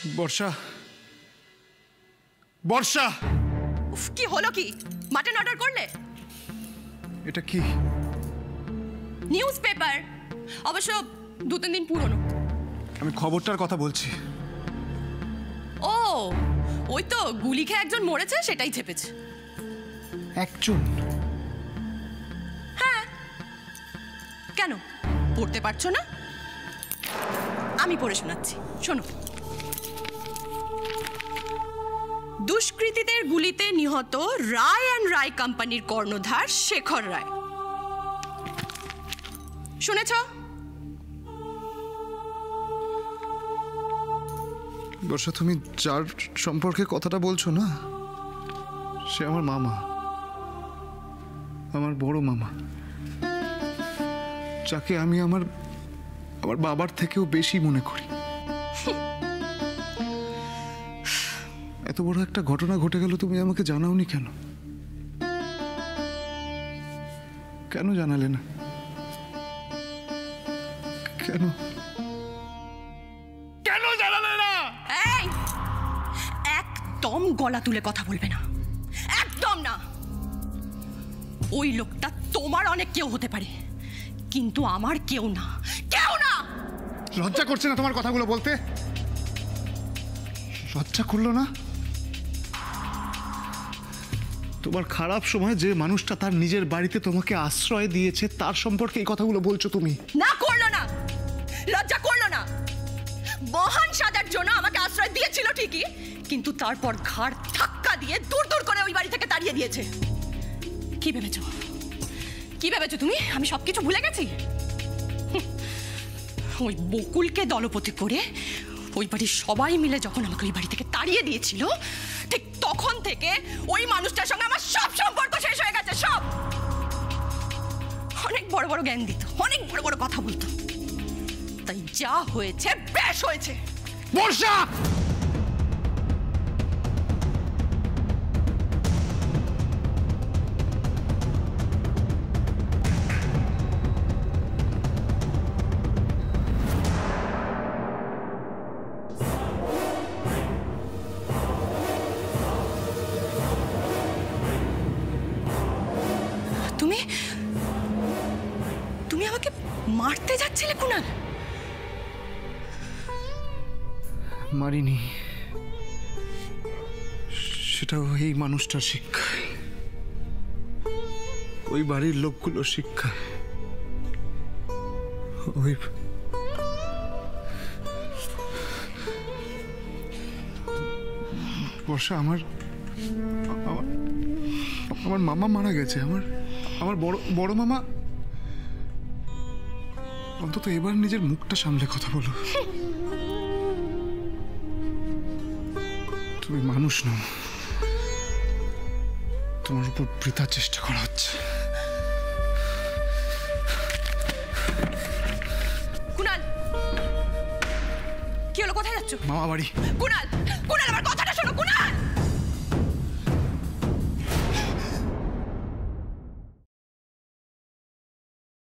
বর্ষা, বর্ষা, উফ, কি হলো? কি মাটন অর্ডার করলে? এটা কি? নিউজ পেপার, অবশ্য 2-3 দিন পুরনো। আমি খবরটার কথা বলছি। ও, ওই তো গুলি খেয়ে একজন মরেছে, সেটাই চেপেছে। একজন? হ্যাঁ, কেন পড়তে পারছো না? আমি পড়ে শোনাচ্ছি, শোনো। দুষ্কৃতীদের গুলিতে নিহত রায় অ্যান্ড রায় কোম্পানির কর্ণধার শেখর রায়। শুনেছ? বর্ষা, তুমি যার সম্পর্কে কথাটা বলছো না, সে আমার মামা, আমার বড় মামা, যাকে আমি আমার বাবার থেকেও বেশি মনে করি। এত বড় একটা ঘটনা ঘটে গেল, তুমি আমাকে জানাওনি কেন? কেন জানালে না? কেন কেন জানালে না? এই, একদম গলা তুলে কথা বলবে না, একদম না। ওই লোকটা তোমার অনেক কেউ হতে পারে, কিন্তু আমার কেউ না, কেউ না। লজ্জা করছে না তোমার কথাগুলো বলতে? লজ্জা করলো না? তোমার খারাপ সময় যে মানুষটা তার নিজের বাড়িতে তোমাকে আশ্রয় দিয়েছে, তার সম্পর্কে এই কথাগুলো বলছো তুমি? না, করলো না, লজ্জা করলো না। মহান সাজার জন্য আমাকে আশ্রয় দিয়েছিল ঠিকই, কিন্তু তারপর ঘাড় ধাক্কা দিয়ে দূর দূর করে ওই বাড়ি থেকে তাড়িয়ে দিয়েছে। কি ভেবেছো? কি ভেবেছো তুমি আমি সবকিছু ভুলে গেছি? ওই বকুলকে দলপতি করে ওই বাড়ির সবাই মিলে যখন আমাকে ওই বাড়ি থেকে তাড়িয়ে দিয়েছিল, ঠিক তখন থেকে ওই মানুষটার সঙ্গে আমার সব সম্পর্ক শেষ হয়ে গেছে, সব। অনেক বড় বড় জ্ঞান দিত, অনেক বড় বড় কথা বলতো, তাই যা হয়েছে বেশ হয়েছে। বর্ষা, তুমি তুমি আমাকে মারতে যাচ্ছিলে কুনাল? মারিনি, সেটাও এই মানুষটার শিক্ষায়, ওই বাড়ির লোকগুলোর শিক্ষায়। ওই বর্ষা, আমার মামা মারা গেছে। আমার বড় মামা। অন্তত এবার নিজের মুখটা সামলে কথা বলো। তুমি মানুষ নও, তোমার উপর বৃথা চেষ্টা করা হচ্ছে। কুনাল, কি হলো? কোথায় যাচ্ছ? মামা বাড়ি। কুনাল, কুনাল, আমার কথাটা শোনো কুনাল।